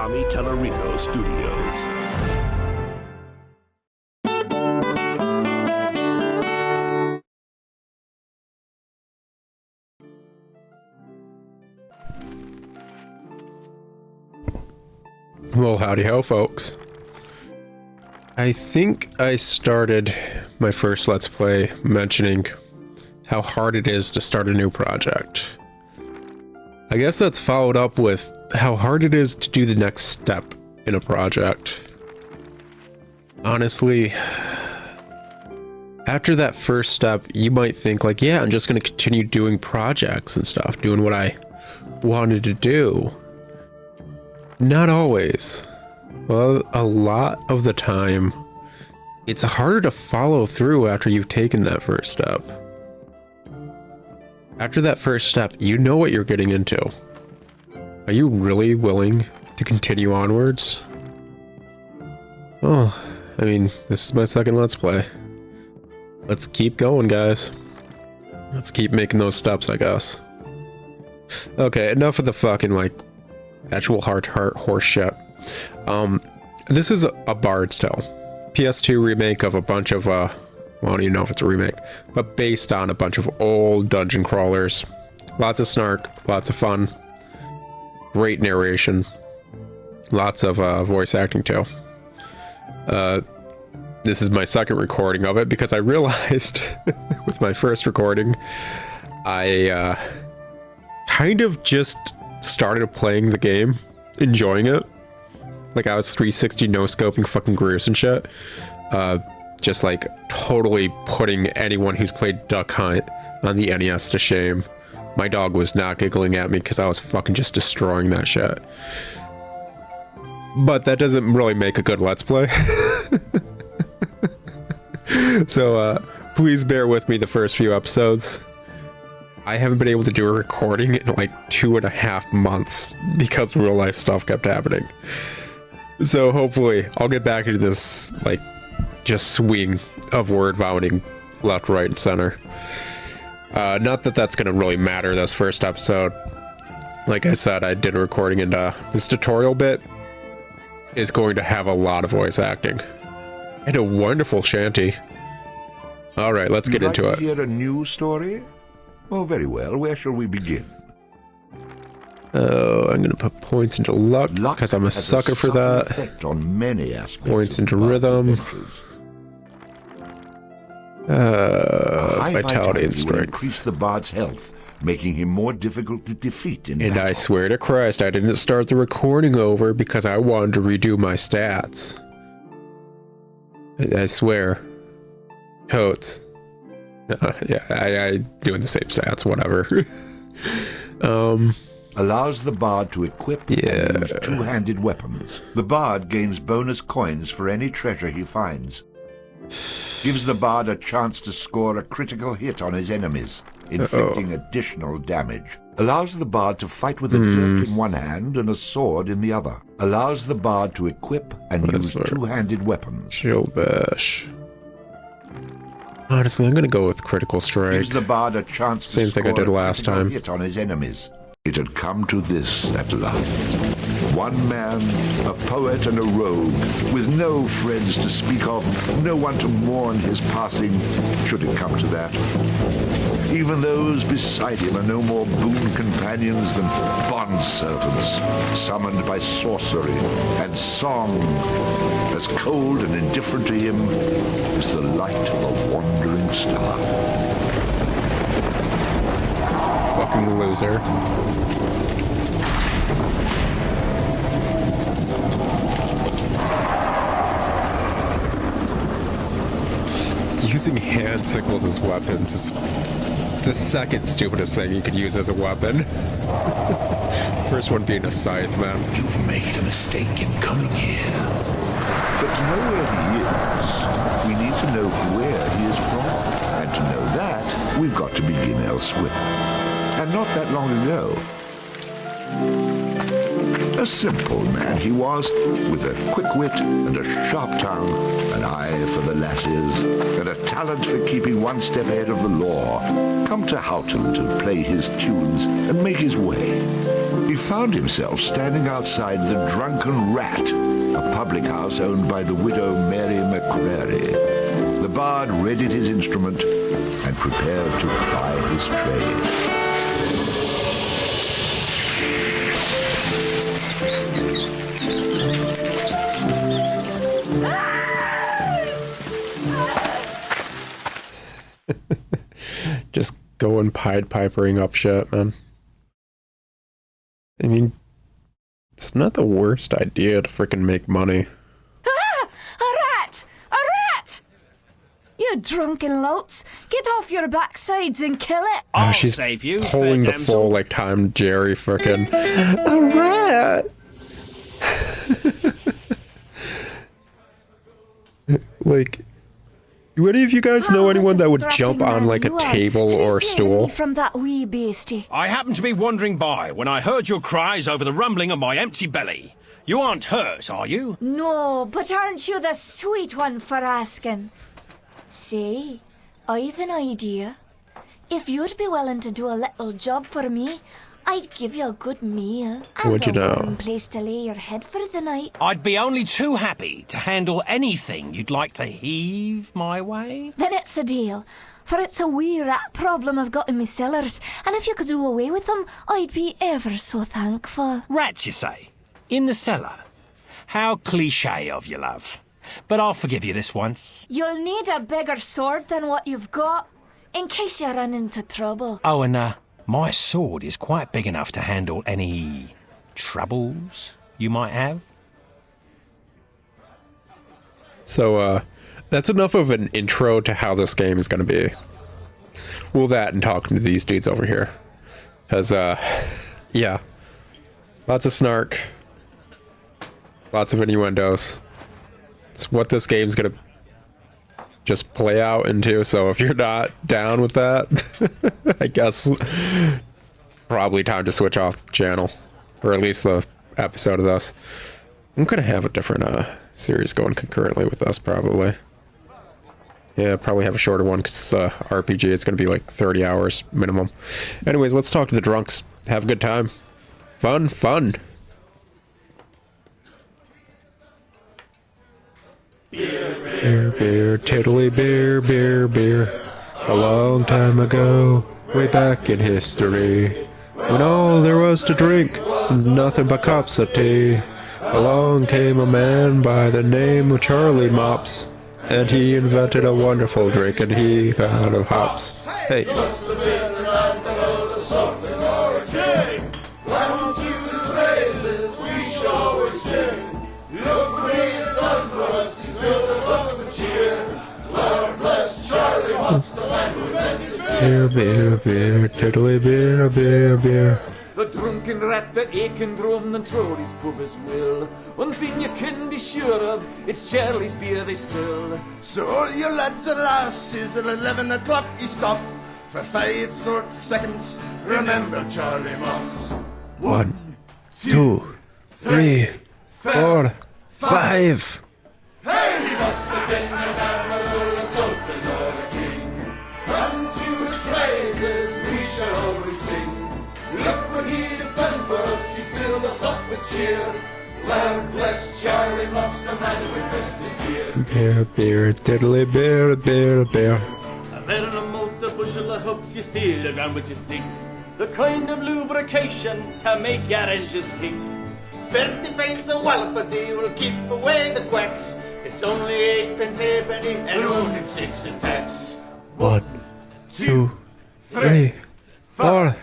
Tommy Tellerico Studios. Well, howdy ho, folks. I think I started my first Let's Play mentioning how hard it is to start a new project. I guess that's followed up with how hard it is to do the next step in a project. Honestly, after that first step, you might think like, yeah, I'm just going to continue doing projects and stuff, doing what I wanted to do. Not always. Well, a lot of the time, it's harder to follow through after you've taken that first step. After that first step, you know what you're getting into. Are you really willing to continue onwards? Well, I mean, this is my second Let's Play. Let's keep going, guys. Let's keep making those steps, I guess. Okay, enough of the fucking, like, actual heart horse shit. This is a Bard's Tale. PS2 remake of a bunch of, well, I don't even know if it's a remake, but based on a bunch of old dungeon crawlers. Lots of snark, lots of fun, great narration, lots of voice acting too. This is my second recording of it because I realized with my first recording, I kind of just started playing the game, enjoying it. Like I was 360 no-scoping fucking Greers and shit. Just like totally putting anyone who's played Duck Hunt on the NES to shame. My dog was not giggling at me because I was fucking just destroying that shit. But that doesn't really make a good Let's Play. So please bear with me the first few episodes. I haven't been able to do a recording in like 2.5 months because real life stuff kept happening. So hopefully I'll get back into this like just swing of word vomiting left, right, and center. Not that that's gonna really matter this first episode. Like I said, I did a recording, and this tutorial bit is going to have a lot of voice acting and a wonderful shanty. All right, let's get into it. Hear a new story? Oh, very well. Where shall we begin? Oh, I'm gonna put points into luck because I'm a sucker for that. On many aspects points into rhythm. Vitality and strength. Increase the bard's health, making him more difficult to defeat in And battle. I swear to Christ, I didn't start the recording over because I wanted to redo my stats. I swear. Totes. Yeah, I doing the same stats, whatever. Allows the bard to equip and use two-handed weapons. The bard gains bonus coins for any treasure he finds. Gives the bard a chance to score a critical hit on his enemies, inflicting additional damage. Allows the bard to fight with a dirk in one hand and a sword in the other. Allows the bard to equip and use two-handed weapons. Shield bash. Honestly, I'm gonna go with critical strike. Gives the bard a chance Same to thing I score did last time. hit on his enemies. It had come to this at last. One man, a poet and a rogue, with no friends to speak of, no one to mourn his passing, should it come to that. Even those beside him are no more boon companions than bond-servants, summoned by sorcery and song, as cold and indifferent to him as the light of a wandering star. Fucking loser. Using hand signals as weapons is the second stupidest thing you could use as a weapon. First one being a scythe, man. You made a mistake in coming here. But to know where he is, we need to know where he is from. And to know that, we've got to begin elsewhere. And not that long ago. A simple man he was, with a quick wit and a sharp tongue, an eye for the lasses, and a talent for keeping one step ahead of the law. Come to Houghton to play his tunes and make his way. He found himself standing outside the Drunken Rat, a public house owned by the widow Mary McCrary. The bard readied his instrument and prepared to ply his trade. Just going Pied Pipering up shit, man. I mean, it's not the worst idea to freaking make money. Ah! A rat! A rat! You drunken louts! Get off your backsides and kill it! Oh, she's save you, pulling fair the full, damsel. like, Tom Jerry freaking... A rat! Like... Do any of you guys know anyone that would jump on, like, a table or a stool? From that wee beastie. I happened to be wandering by when I heard your cries over the rumbling of my empty belly. You aren't hurt, are you? No, but aren't you the sweet one for asking? Say, I've an idea. If you'd be willing to do a little job for me, I'd give you a good meal. What'd you And a know? warm place to lay your head for the night. I'd be only too happy to handle anything you'd like to heave my way. Then it's a deal. For it's a wee rat problem I've got in me cellars, and if you could do away with them, I'd be ever so thankful. Rats, you say? In the cellar? How cliché of you, love. But I'll forgive you this once. You'll need a bigger sword than what you've got, in case you run into trouble. Oh, and my sword is quite big enough to handle any troubles you might have. So, that's enough of an intro to how this game is going to be. Well, that and talking to these dudes over here. Because, yeah. Lots of snark. Lots of innuendos. It's what this game's going to just play out into, so if you're not down with that, I guess probably time to switch off the channel. Or at least the episode of this. I'm going to have a different, series going concurrently with us, probably. Yeah, probably have a shorter one because RPG. It's going to be like 30 hours minimum. Anyways, let's talk to the drunks. Have a good time. Fun, fun. Beer, beer, tiddly beer, beer, beer. A long time ago, way back in history, when all there was to drink was nothing but cups of tea. Along came a man by the name of Charlie Mops, and he invented a wonderful drink, and he got out of hops. Hey. Must have been the man that old Sultan or a king. When to his praises we shall always sing. Look what he's done for us, he's filled us up with cheer. Lord bless Charlie Watts, the man who invented beer. Beer, beer, beer, tiddly beer, beer, beer. The drunken rat that aching drum and throw his pub as will. One thing you can be sure of, it's Charlie's beer they sell. So all you lads and lasses at 11 o'clock you stop. For 5 short seconds, remember Charlie Mops. 1, 2, 3, 4, 5. Hey, he must have been an admiral, a sultan, or a king. Unto his praises we shall always sing. Look what he's done for us, he's filled us up with cheer. Lord bless Charlie Mops, the man who invented beer. Beer, beer, tiddly beer, beer, beer. There in a motor bushel of hoops you steal around with your stick. The kind of lubrication to make your engines tick. 30 pence a wallop a day will keep away the quacks. It's only 8 pence halfpenny and only 6 in tax. 1, 2, 3, 4,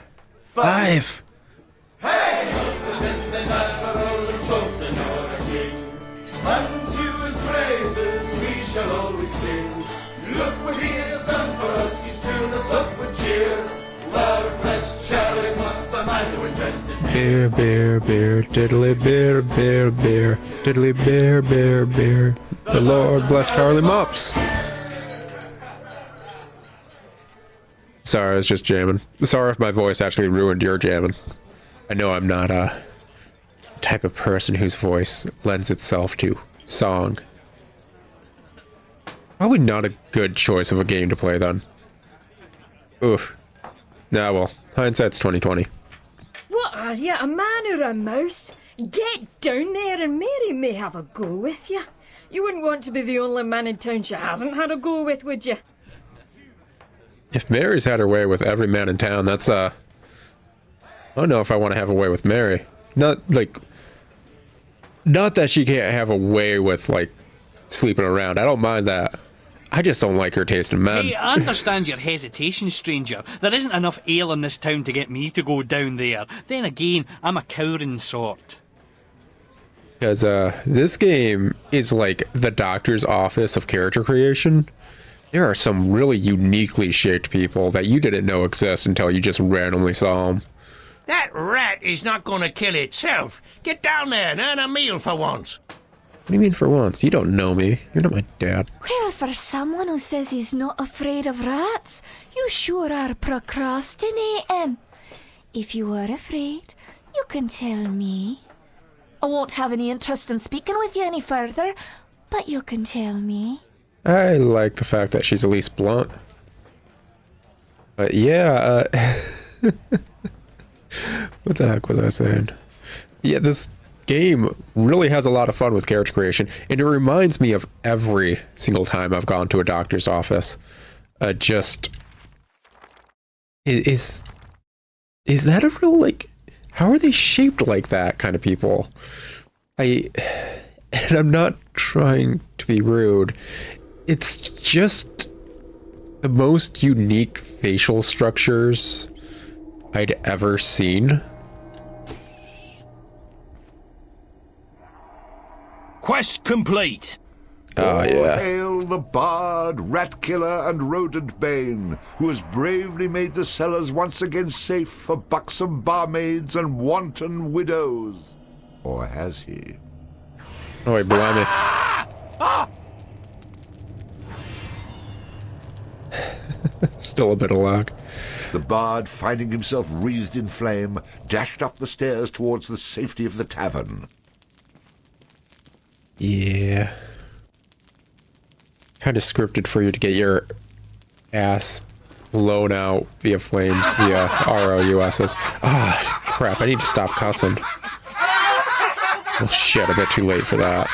5. Hey, must have been an admiral, a sultan, or a king. Unto his praises we shall always sing. Look what he has done for us, he's filled us up with cheer. Lord bless Charlie Mops, the man who invented beer. Beer, beer, beer, tiddly beer, beer, beer, tiddly beer, beer, beer. The Lord bless Charlie Mops. Sorry, I was just jamming. Sorry if my voice actually ruined your jamming. I know I'm not a type of person whose voice lends itself to song. Probably not a good choice of a game to play then. Oof. Nah, well, hindsight's 20/20. What are you, a man or a mouse? Get down there and Mary may have a go with you. You wouldn't want to be the only man in town she hasn't had a go with, would you? If Mary's had her way with every man in town, that's, I don't know if I want to have a way with Mary. Not that she can't have a way with, like, sleeping around. I don't mind that. I just don't like her taste in men. Hey, I understand your hesitation, stranger. There isn't enough ale in this town to get me to go down there. Then again, I'm a cowering sort. Because this game is like the doctor's office of character creation. There are some really uniquely shaped people that you didn't know exist until you just randomly saw them. That rat is not going to kill itself. Get down there and earn a meal for once. What do you mean for once? You don't know me. You're not my dad. Well, for someone who says he's not afraid of rats, you sure are procrastinating. If you are afraid, you can tell me. I won't have any interest in speaking with you any further, but you can tell me. I like the fact that she's at least blunt. But yeah, what the heck was I saying? Yeah, this game really has a lot of fun with character creation, and it reminds me of every single time I've gone to a doctor's office. Is that a real, like, how are they shaped like that kind of people? And I'm not trying to be rude. It's just the most unique facial structures I'd ever seen. Quest complete. Oh, yeah. Hail the bard, rat killer, and rodent bane, who has bravely made the cellars once again safe for buxom barmaids and wanton widows. Or has he? Oh, wait, blimey. Still a bit of luck. The bard, finding himself wreathed in flame, dashed up the stairs towards the safety of the tavern. Yeah. Kind of scripted for you to get your ass blown out via flames via R.O.U.S. Ah, crap, I need to stop cussing. Oh shit, a bit too late for that.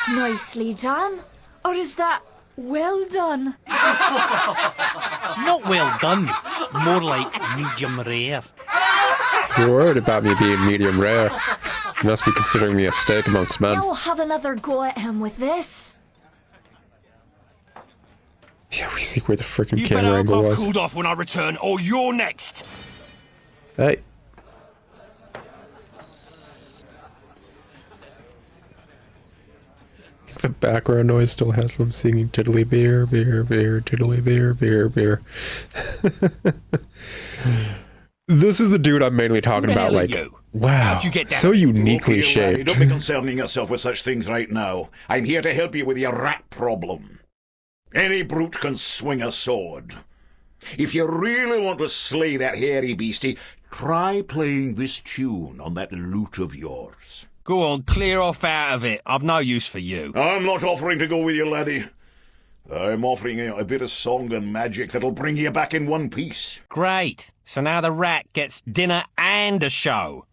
Nicely done. Or is that well done? Not well done. More like medium rare. You're worried about me being medium rare. You must be considering me a steak amongst men. I'll have another go at him with this. Yeah, we see where the freaking You camera better angle have was. cooled off when I return, or you're next. Hey. The background noise still has them singing tiddly beer, beer, beer, tiddly beer, beer, beer. This is the dude I'm mainly talking about, like, wow, How'd you get down? so uniquely Look here, laddie, shaped. don't be concerning yourself with such things right now. I'm here to help you with your rat problem. Any brute can swing a sword. If you really want to slay that hairy beastie, try playing this tune on that lute of yours. Go on, clear off out of it. I've no use for you. I'm not offering to go with you, laddie. I'm offering you a bit of song and magic that'll bring you back in one piece. Great. So now the rat gets dinner and a show.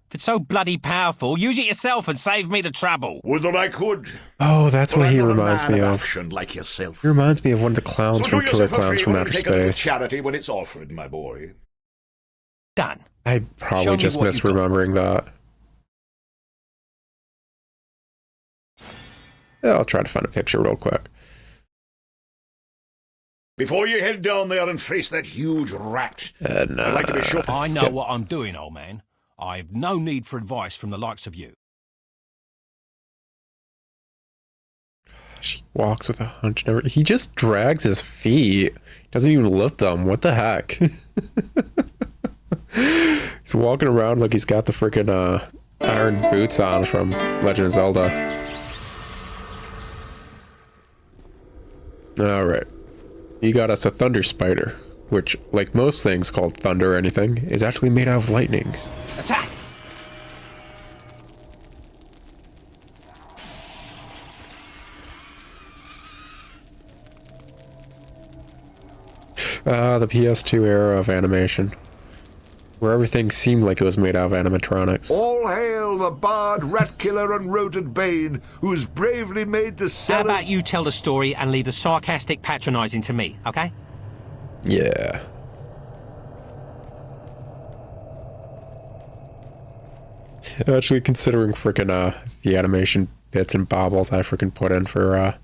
If it's so bloody powerful, use it yourself and save me the trouble. Would that I could. Oh, that's But what I'm he not a reminds man me of of. action like yourself. He reminds me of one of the clowns So from do Killer yourself a Clowns from favour Outer and take a little Space. charity when it's offered, my boy. Done. I Show probably me just what you've got. misremembering that. Yeah, I'll try to find a picture real quick. Before you head down there and face that huge rat, I'd like to be sure. I know what I'm doing, old man. I've no need for advice from the likes of you. She walks with a hunch. He just drags his feet. Doesn't even lift them. What the heck? He's walking around like he's got the freaking iron boots on from Legend of Zelda. Alright. You got us a thunder spider, which, like most things called thunder or anything, is actually made out of lightning. Attack! The PS2 era of animation, where everything seemed like it was made out of animatronics. All hail the bard, rat killer, and roted bane, who's bravely made the How sellers... about you tell the story and leave the sarcastic patronising to me, okay? Yeah. Actually, considering frickin' the animation bits and bobbles I frickin' put in for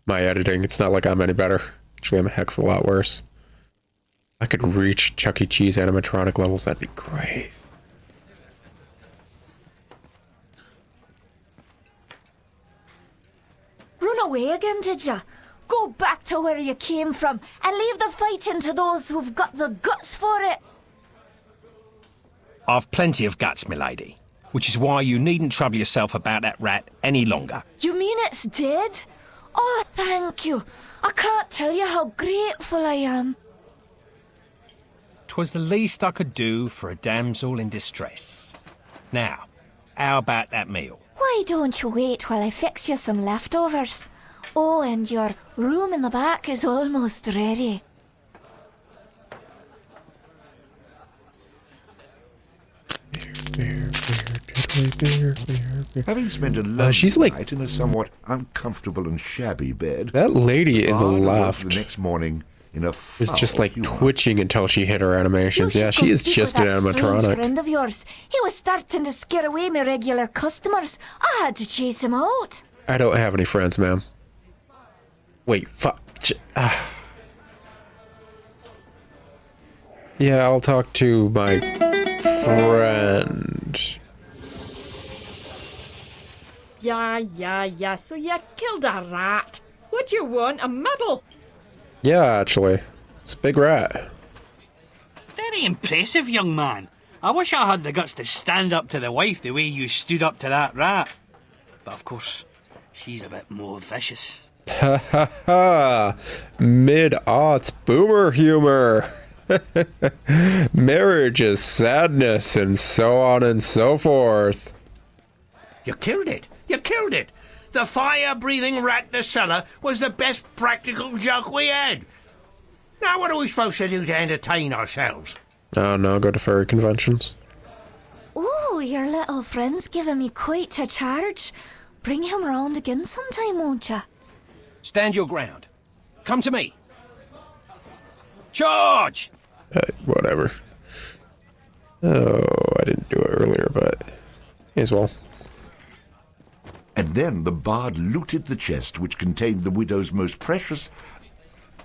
my editing, it's not like I'm any better. Actually, I'm a heck of a lot worse. I could reach Chuck E. Cheese animatronic levels, that'd be great. Run away again, did ya? Go back to where you came from and leave the fighting to those who've got the guts for it. I've plenty of guts, milady. Which is why you needn't trouble yourself about that rat any longer. You mean it's dead? Oh, thank you. I can't tell you how grateful I am. 'Twas the least I could do for a damsel in distress. Now, how about that meal? Why don't you wait while I fix you some leftovers? Oh, and your room in the back is almost ready. Having spent a lonely she's like... night in a somewhat uncomfortable and shabby bed... That lady in the bard awoke left the next morning in a is just like humor. twitching until she hit her animations. Yeah, she is just an Strange animatronic. friend of yours. He was starting to scare away my regular customers. I had to chase him out. I don't have any friends, ma'am. Wait, fuck. Yeah, I'll talk to my friend. Yeah, so you killed a rat. What do you want, a medal? Yeah, actually. It's a big rat. Very impressive, young man. I wish I had the guts to stand up to the wife the way you stood up to that rat. But of course, she's a bit more vicious. Ha ha ha! Mid-aughts boomer humor! Marriage is sadness and so on and so forth. You killed it. You killed it. The fire-breathing rat in the cellar was the best practical joke we had. Now what are we supposed to do to entertain ourselves? Oh no, go to furry conventions. Ooh, your little friend's giving me quite a charge. Bring him round again sometime, won't ya? Stand your ground. Come to me. Charge! Whatever. Oh, I didn't do it earlier, but may as well. And then the bard looted the chest which contained the widow's most precious...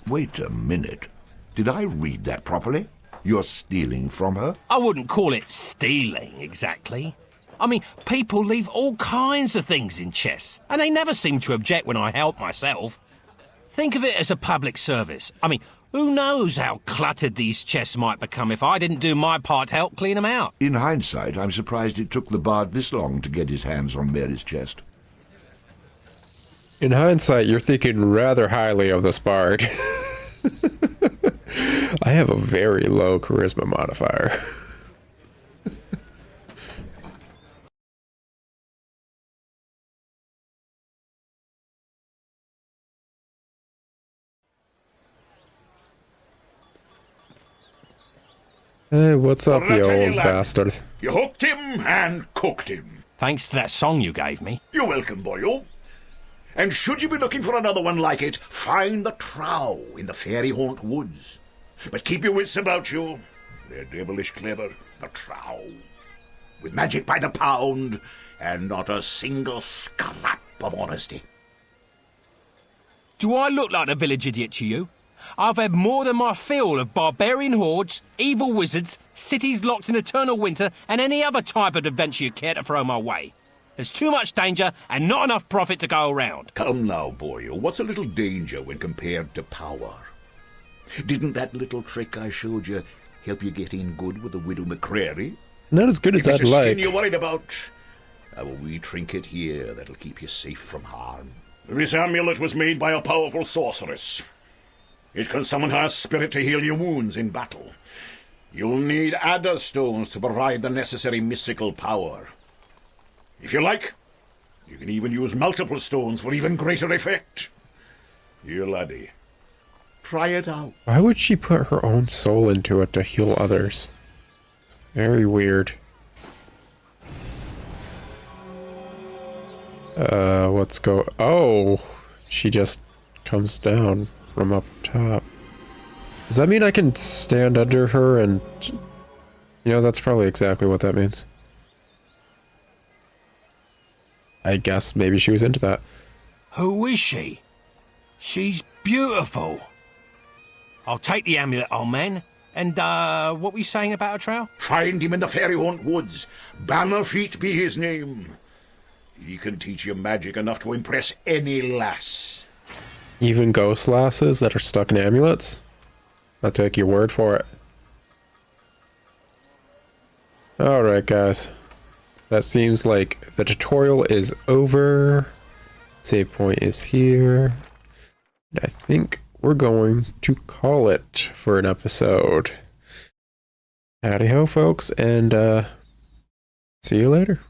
Wait a minute. Did I read that properly? You're stealing from her? I wouldn't call it stealing, exactly. I mean, people leave all kinds of things in chests, and they never seem to object when I help myself. Think of it as a public service. I mean, who knows how cluttered these chests might become if I didn't do my part to help clean them out. In hindsight, I'm surprised it took the bard this long to get his hands on Mary's chest. In hindsight, you're thinking rather highly of this bard. I have a very low charisma modifier. Hey, what's up, you old bastard? You hooked him and cooked him. Thanks to that song you gave me. You're welcome, boyo. And should you be looking for another one like it, find the trow in the fairy haunt woods. But keep your wits about you. They're devilish clever, the trow. With magic by the pound, and not a single scrap of honesty. Do I look like a village idiot to you? I've had more than my fill of barbarian hordes, evil wizards, cities locked in eternal winter, and any other type of adventure you care to throw my way. There's too much danger and not enough profit to go around. Come now, boyo. What's a little danger when compared to power? Didn't that little trick I showed you help you get in good with the Widow McCreary? Not as good as I'd If it's a like. skin you're worried about, I have a wee trinket here that'll keep you safe from harm. This amulet was made by a powerful sorceress. It can summon her spirit to heal your wounds in battle. You'll need adder stones to provide the necessary mystical power. If you like, you can even use multiple stones for even greater effect. Here, laddie. Try it out. Why would she put her own soul into it to heal others? Very weird. Oh, she just comes down from up top. Does that mean I can stand under her and... You know, that's probably exactly what that means. I guess maybe she was into that. Who is she? She's beautiful. I'll take the amulet, old man. And, what were you saying about a trail? Find him in the Fairy Haunt Woods. Bannerfeet be his name. He can teach you magic enough to impress any lass. Even ghost lasses that are stuck in amulets? I'll take your word for it. Alright, guys. That seems like the tutorial is over. Save point is here. And I think we're going to call it for an episode. Howdy ho, folks, and see you later.